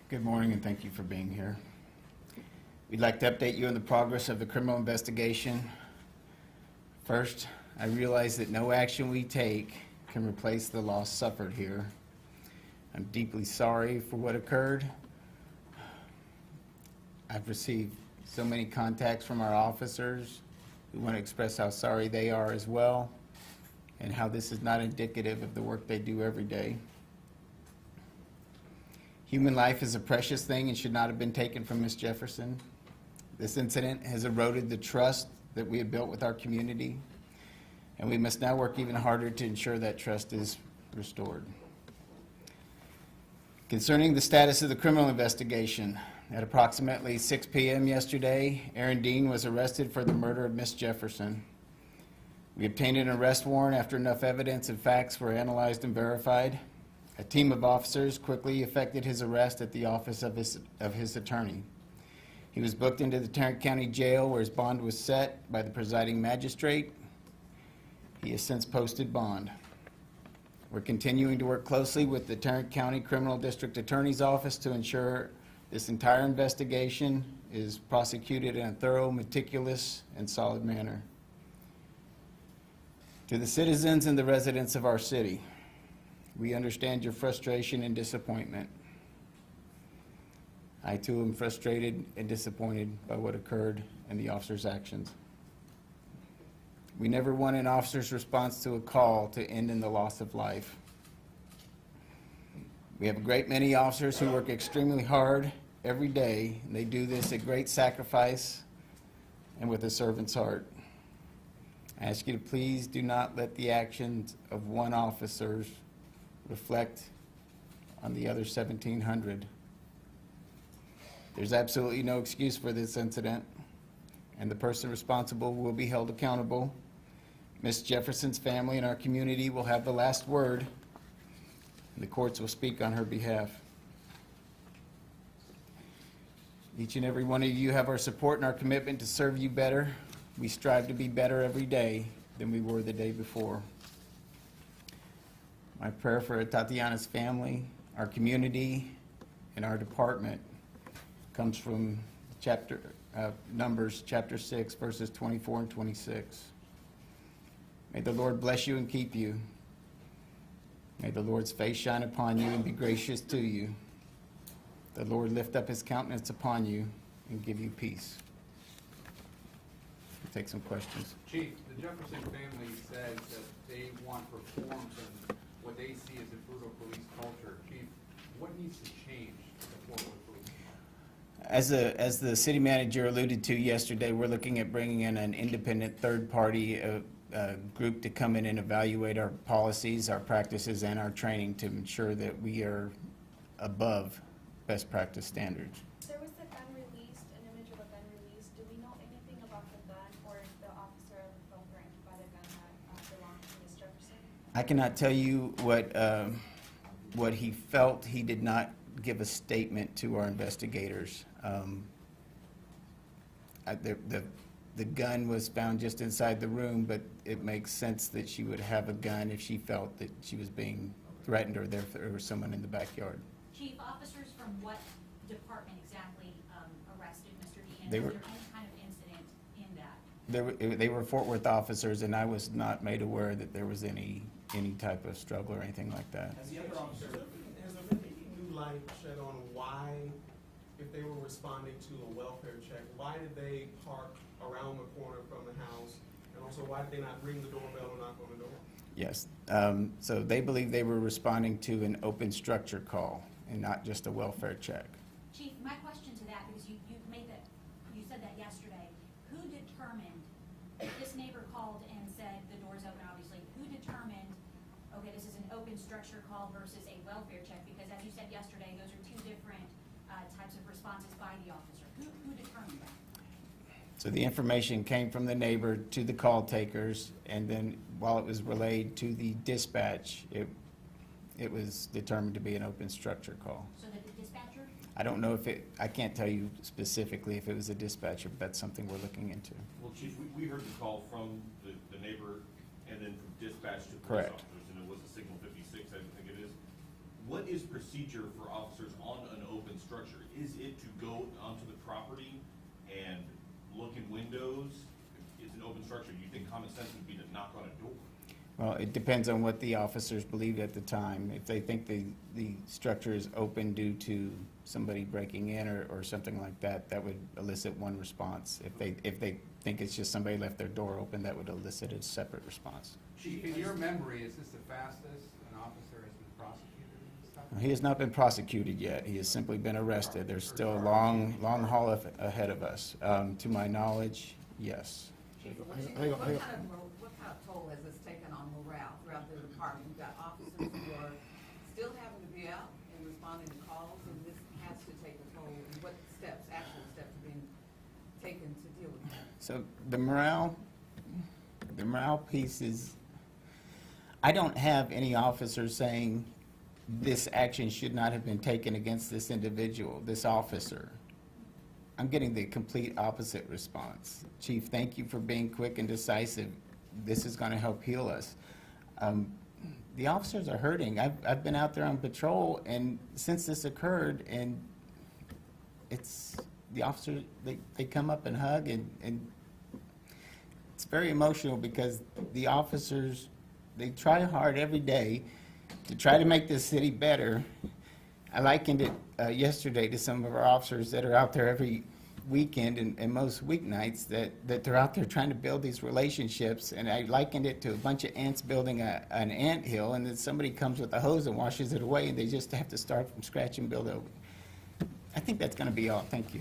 Good morning and thank you for being here. We'd like to update you on the progress of the criminal investigation. First, I realize that no action we take can replace the loss suffered here. I'm deeply sorry for what occurred. I've received so many contacts from our officers who want to express how sorry they are as well and how this is not indicative of the work they do every day. Human life is a precious thing and should not have been taken from Ms. Jefferson. This incident has eroded the trust that we have built with our community, and we must now work even harder to ensure that trust is restored. Concerning the status of the criminal investigation, at approximately 6 p.m. yesterday, Aaron Dean was arrested for the murder of Ms. Jefferson. We obtained an arrest warrant after enough evidence and facts were analyzed and verified. A team of officers quickly effected his arrest at the office of his attorney. He was booked into the Tarrant-County Jail where his bond was set by the presiding magistrate. He has since posted bond. We're continuing to work closely with the Tarrant-County Criminal District Attorney's Office to ensure this entire investigation is prosecuted in a thorough, meticulous, and solid manner. To the citizens and the residents of our city, we understand your frustration and disappointment. I too am frustrated and disappointed by what occurred and the officer's actions. We never want an officer's response to a call to end in the loss of life. We have a great many officers who work extremely hard every day, and they do this at great sacrifice and with a servant's heart. I ask you to please do not let the actions of one officer reflect on the other 1,700. There's absolutely no excuse for this incident, and the person responsible will be held accountable. Ms. Jefferson's family and our community will have the last word, and the courts will speak on her behalf. Each and every one of you have our support and our commitment to serve you better. We strive to be better every day than we were the day before. My prayer for Atatiana's family, our community, and our department comes from Numbers chapter 6, verses 24 and 26. May the Lord bless you and keep you. May the Lord's face shine upon you and be gracious to you. The Lord lift up his countenance upon you and give you peace. We'll take some questions. Chief, the Jefferson family says that they want reforms and what they see as a brutal police culture. Chief, what needs to change to support the police? As the city manager alluded to yesterday, we're looking at bringing in an independent third-party group to come in and evaluate our policies, our practices, and our training to ensure that we are above best practice standards. There was a gun released, an image of a gun released. Do we know anything about the gun or if the officer felt threatened by the gun that belonged to Ms. Jefferson? I cannot tell you what he felt. He did not give a statement to our investigators. The gun was found just inside the room, but it makes sense that she would have a gun if she felt that she was being threatened or there was someone in the backyard. Chief, officers from what department exactly arrested Mr. Dean? They Was were- there any kind of incident in that? They were Fort Worth officers, and I was not made aware that there was any type of struggle or anything like that. As the other officer, has there been any new light shed on why, if they were responding to a welfare check, why did they park around the corner from the house? And also, why did they not ring the doorbell or knock on the door? Yes. So they believe they were responding to an open structure call and not just a welfare check. Chief, my question to that, because you said that yesterday, who determined, if this neighbor called and said the door's open, obviously, who determined, okay, this is an open structure call versus a welfare check? Because as you said yesterday, those are two different types of responses by the officer. Who determined that? So the information came from the neighbor to the call takers, and then while it was relayed to the dispatch, it was determined to be an open structure call. So that the dispatcher? I don't know if I can't tell you specifically if it was a dispatcher, but that's something we're looking into. Well, Chief, we heard the call from the neighbor and then from dispatch to police Correct. officers, and it was a signal 56, I think it is. What is procedure for officers on an open structure? Is it to go onto the property and look in windows? If it's an open structure, do you think common sense would be to knock on a door? Well, it depends on what the officers believed at the time. If they think the structure is open due to somebody breaking in or something like that, that would elicit one response. If they think it's just somebody left their door open, that would elicit a separate response. Chief, in your memory, is this the fastest an officer has been prosecuted and stuff? He has not been prosecuted yet. He has simply been arrested. There's still a long haul ahead of us. To my knowledge, yes. What kind of toll has this taken on morale throughout the department? You've got officers who are still having to be out and responding to calls, and this has to take a toll. And what actual steps are being taken to deal with that? So the morale piece is, I don't have any officers saying this action should not have been taken against this individual, this officer. I'm getting the complete opposite response. Chief, thank you for being quick and decisive. This is going to help heal us. The officers are hurting. I've been out there on patrol, and since this occurred, and it's the officers, they come up and hug, and it's very emotional because the officers, they try hard every day to try to make this city better. I likened it yesterday to some of our officers that are out there every weekend and most weeknights that they're out there trying to build these relationships, and I likened it to a bunch of ants building an ant hill, and then somebody comes with a hose and washes it away, and they just have to start from scratch and build over. I think that's going to be all. Thank you.